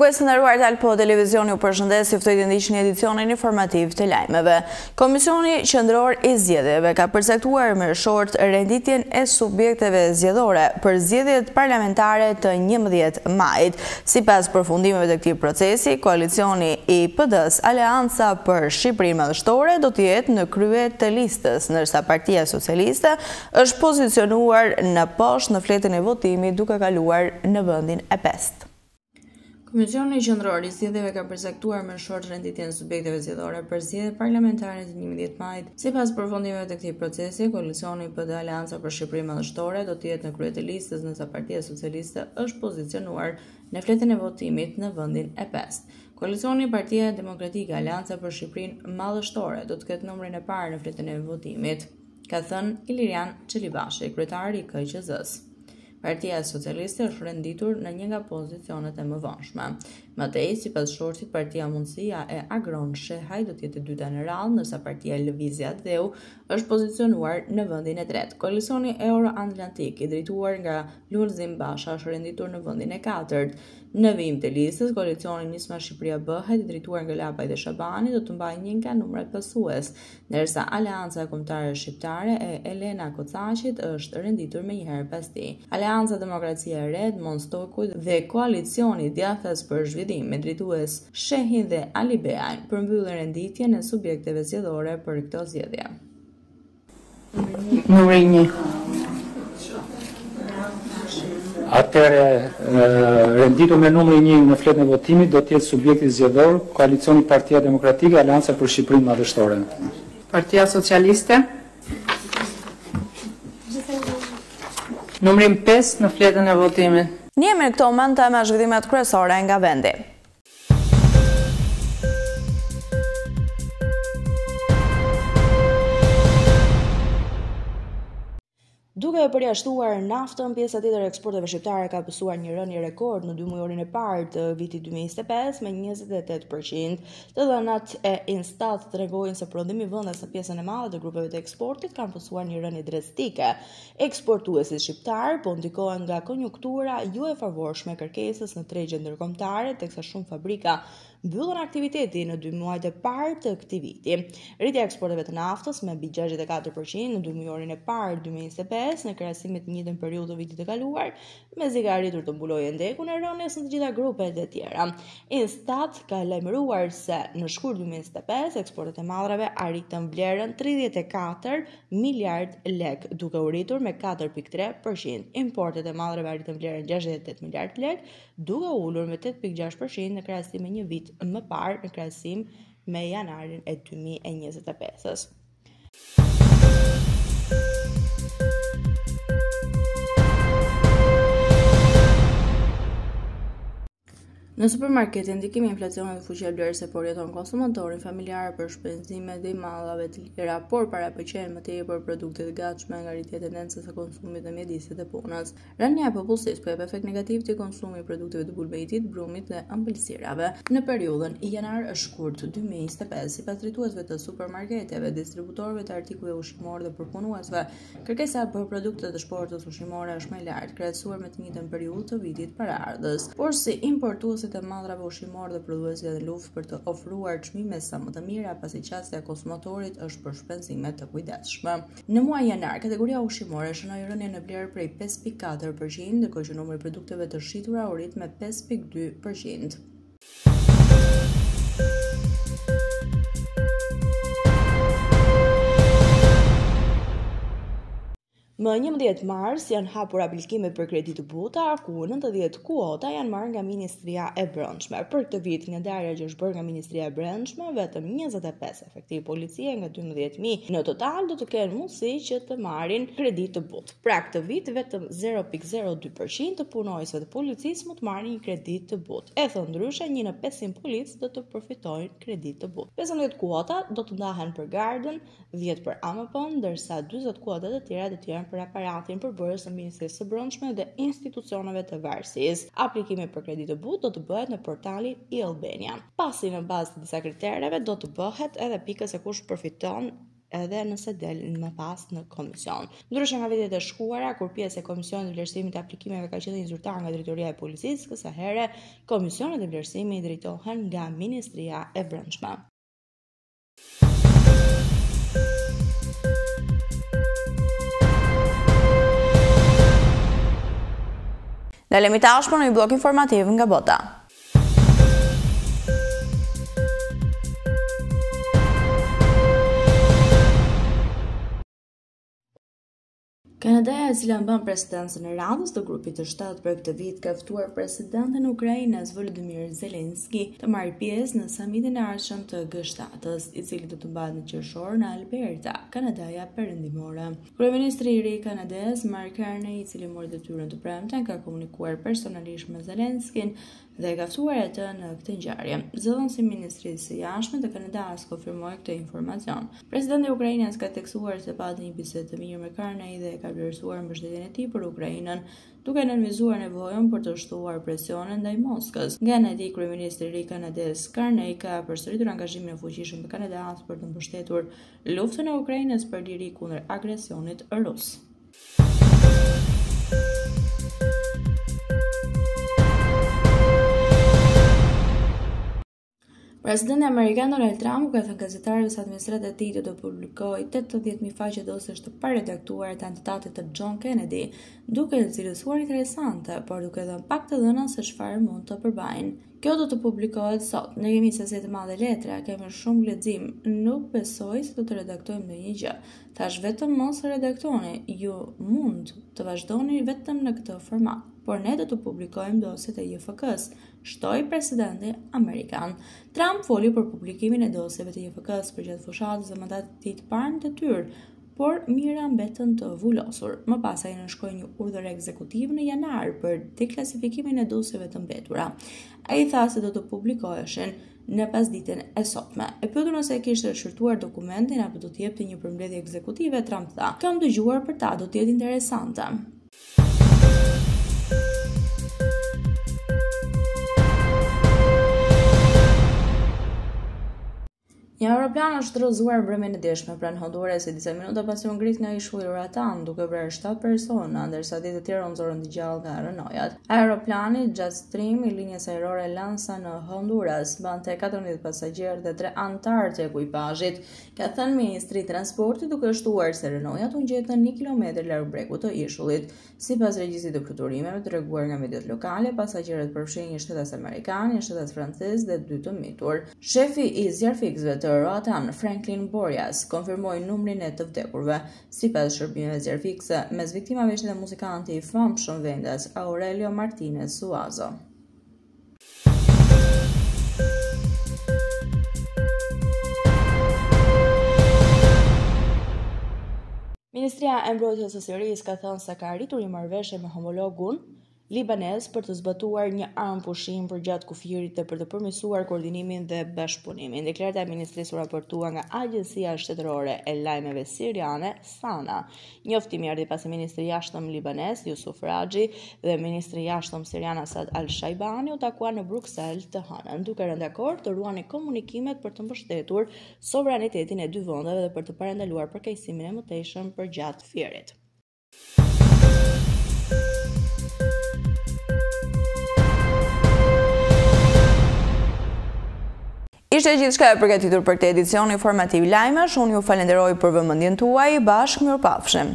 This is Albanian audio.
Shikues të nderuar të Alpo Televizioni, ju përshëndes, ju ftoj të ndiqni edicionin informativ të lajmeve. Komisioni Qendror i Zgjedhjeve ka përcaktuar me short renditjen e subjekteve zgjedhore për zgjedhjet parlamentare të 11 majit. Sipas përfundimeve të këtij procesi, koalicioni i PD-s Aleanca për Shqipërinë Madhështore do të jetë në krye të listës, ndërsa Partia Socialiste është pozicionuar në poshtë në fletën e votimit duke kaluar në vendin e 5. Komisioni Qendror i Zgjedhjeve ka përcaktuar me short renditjen e subjekteve zgjedhore për zgjedhjet parlamentare të 11 majit. Sipas përfundimeve të këtij procesi, koalicioni PD Aleanca për Shqipërinë Madhështore do të jetë në krye të listës, ndërsa Partia Socialiste është pozicionuar në fletën e votimit në vendin e 5. Koalicioni Partia Demokratike Aleanca për Shqipërinë Madhështore do të ketë numrin e parë në fletën e votimit, ka thënë Ilirian Çelibashi, kryetari i KQZ-s. Partia Socialiste është renditur në një nga pozicionet e mëvonshme. Mëtej, sipas shortit, Partia Mundësia e Agron Shehaj do të jetë e dyta në radhë, ndërsa Partia Lëvizja Dheu është pozicionuar në vendin e tretë. Koalicioni Euro-Atlantik, i drejtuar nga Lulzim Basha, është renditur në vendin e katërt. Në vijim të listës, koalicioni Nisma Shqipëria Bëhet, i drejtuar nga Lapaj dhe Shabani, do të mbajë një nga numrat pasues, ndërsa Aleanca Kombëtare Shqiptare e Elena Kocaqit është renditur me njëherë pas tij. Aleanca Demokracia e Re, Edmond Stokuj dhe koalicioni Djathtas për Zhvillim me drejtues Shehin dhe Ali Beaj përmbyllën renditjen e subjekteve zgjedhore për këto zgjedhje. Numri 1. Atëre, renditur me numri 1 në fletën e votimit do të jetë subjekti zgjedhor, koalicioni Partia Demokratike Aleanca për Shqipërinë Madhështore. Partia Socialiste. Numrin 5 në fletën e votimit. Njemi në këto momente me zhvillimet kryesore nga vendi. Duke e përjashtuar naftën, pjesa tjetër e eksporteve shqiptare ka pësuar një rënje rekord në 2 mujorin e parë të vitit 2025 me 28%. Të dhënat e Instat tregojnë se prodhimi vendas në pjesën e madhe të grupeve të eksportit kanë pësuar një rënje drastike. Eksportuesit shqiptar po ndikohen nga konjunktura jo e favorshme e kërkesës në tregje ndërkombëtare, teksa shumë fabrika mbyllën aktiviteti në 2 muajt e parë të këtij viti. Rritja e eksporteve të naftës me mbi 64% në 2 mujorin e parë 2025 në krahasim me të njëjtën periudhë të vitit të kaluar, mezi ka arritur të mbulojë ndekun e rënies në të gjitha grupet e tjera. Instat ka lajmëruar se në shkurt 2025 eksportet e madrave arritën vlerën 34 miliard lek, duke u rritur me 4.3%. Importet e madrave arritën vlerën 68 miliard lek, duke u ulur me 8.6% në krahasim me një vit më parë në krahasim me janarin e 2025-s. Në supermarkete, ndikimi i inflacionit dhe fuqia vlerëse po rjeton konsumatorin familjar për shpenzimet dhe mallave të lira, por parapëqen më tepër produktet e gatshme nga rritja e tendencës së konsumit dhe mjedisit dhe punës. Rënja e popullsisë po jep efekt negativ te konsumi i produkteve të bulbetit, brumit dhe ëmbëlsirave. Në periudhën janar-shkurt 2025, sipas drejtuesve të supermarketeve, distributorëve të artikulleve ushqimor dhe përpunuesve, kërkesa për produktet të shportës ushqimore është më e lartë krahasuar me të njëjtën periudhë të vitit paraardhës. Por si importuesit e madrave ushqimor dhe prodhuesve në luftë për të ofruar çmime sa më të mira, pasi qasja e konsumatorit është për shpenzime të kujdesshme. Në muaj janar, kategoria ushqimore shënoi rënje në vlerë prej 5.4%, ndërkohë që numri i produkteve të shitura u rrit me 5.2%. Më 11 mars janë hapur aplikimet për kredi të buta, ku 90 kuota janë marrë nga Ministria e Brendshme. Për këtë vit, ndarja që është bërë nga Ministria e Brendshme, vetëm 25 efektiv policie nga 12.000 në total do të kenë mundësi që të marrin kredi të butë. Pra këtë vit, vetëm 0.02% të punojësve të policisë mund të marrin një kredi të butë. E thënë ndryshe, 1 në 500 policë do të përfitojnë kredi të butë. 15 kuota do të ndahen për Garden, 10 për AMP-n, ndërsa 40 kuota të tjera do të jenë për aparatin përbërës në Ministrisë së Brendshme dhe institucioneve të varësisë. Aplikimi për kredi të butë do të bëhet në portalin e Albania. Pasi në bazë të disa kritereve do të bëhet edhe pika se kush përfiton edhe nëse del më pas në komision. Ndryshe nga vitet e shkuara, kur pjesë e Komisionit të vlerësimit të aplikimeve ka qenë zyrtar nga Drejtoria e Policisë, kësaj here Komisionet e vlerësimit drejtohen nga Ministria e Brendshme. Dalemi tashmë në një blok informativ nga bota. Kanadaja, e cila mban presidencën e radhës të grupit të 7 për këtë vit, ka ftuar presidentin e Ukrainës Volodymyr Zelensky të marrë pjesë në samitin e ardhshëm të G7-s, i cili do të mbahet në qershor në Alberta, Kanadaja Perëndimore. Kryeministri i ri i Kanadës, Mark Carney, i cili mori detyrën të premten, ka komunikuar personalisht me Zelenskyn dhe ka ftuar atë në këtë ngjarje. Zëdhënësi i Ministrisë së Jashtme të Kanadas konfirmoi këtë informacion. Presidenti i Ukrainës ka tekstuar se pati një bisedë të mirë me Carney dhe ka vlerësuar mbështetjen e tij për Ukrainën, duke nënvizuar nevojën për të shtuar presionin ndaj Moskës. Nga ana e tij, kryeministri i ri i Kanadës, Carney, ka përsëritur angazhimin e fuqishëm të Kanadas për të mbështetur luftën e Ukrainës për liri kundër agresionit rus. Presidenti amerikan Donald Trump ka thënë gazetarëve se administrata e tij do të publikojë 80.000 faqe dosjesh të paredaktuara të atentatit të John Kennedy, duke e cilësuar interesante, por duke dhënë pak të dhëna se çfarë mund të përbajnë. Kjo do të publikohet sot. Ne kemi sasi të madhe letra, kemi shumë lexim. Nuk besoj se do të redaktojmë ndonjë gjë. Thash vetëm mos redaktoni. Ju mund të vazhdoni vetëm në këtë format, por ne do të publikojmë dosjet e JFK-s, shtoi presidenti amerikan. Trump foli për publikimin e dosjeve të JFK-s përgjatë fushatës dhe mandatit të tij të parë në detyrë, por mira mbetën të vulosur. Më pas ai nënshkroi një urdhër ekzekutiv në janar për deklasifikimin e dosjeve të mbetura. Ai tha se do të publikoheshin në pasditën e sotme. E pyetur nëse e kishte shërtuar dokumentin apo do të jepte një përmbledhje ekzekutive, Trump tha: "Kam dëgjuar për ta, do të jetë interesante." Një aeroplan është rrëzuar mbrëmjen e djeshme pranë Hondurasë disa minuta pasi u ngrit nga ishulli Roatan, duke vrarë 7 persona, ndërsa 10 të tjerë u nxorën të gjallë nga rënojat. Aeroplani Jetstream i linjës ajrore Lanza në Honduras mbante 14 pasagjerë dhe 3 anëtar të ekuipazhit, ka thënë ministri i transportit, duke shtuar se rënojat u ngjetën 1 kilometër larg bregut të ishullit. Sipas regjistrit të fluturimeve të treguar nga mediat lokale, pasagjerët përfshin një shtetas amerikan, një shtetas francez dhe 2 të mitur. Shefi i zjarfikësve të Roatan, Franklin Boreas, konfirmoi numrin e të vdekurve. Sipas shërbimeve zjarfikëse, mes viktimave ishte muzikanti i famshëm vendas Aurelio Martinez Suazo. Ministria e Mbrojtjes së Sirisë ka thënë se ka arritur një marrëveshje me homologun libanez për të zbatuar një armë pushim përgjatë kufirit dhe për të përmirësuar koordinimin dhe bashkëpunimin. Deklarata e ministrisë u raportua nga Agjencia Shtetërore e Lajmeve Siriane, SANA. Njoftimi erdhi pasi ministri i jashtëm libanez Yusuf Raji dhe ministri i jashtëm sirian Asad al-Shaibani u takuan në Bruksel të hënën, duke rënë dakord të ruanin komunikimet për të mbështetur sovranitetin e dy vendeve dhe për të parandaluar përkeqësimin e mëtejshëm përgjatë fjerit. Ishte gjithçka e përgatitur për këtë edicion informativ lajmesh. Unë ju falenderoj për vëmendjen tuaj. Bashkë mirupafshim.